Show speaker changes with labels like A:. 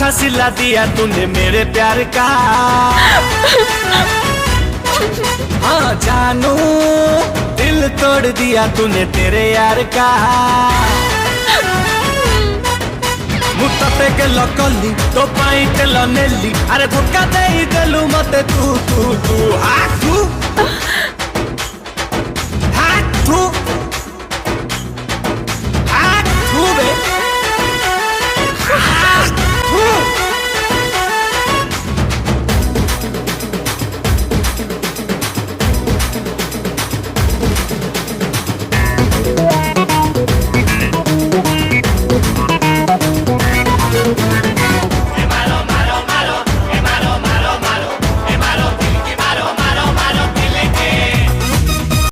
A: अच्छा सिला दिया तूने मेरे प्यार का। हाँ जानू दिल तोड़ दिया तूने तेरे यार का। मुत्ते के लकली तो पाई तेल नेली अरे धोखा दे देलु मते तू तू तू हाँ तू हाँ तू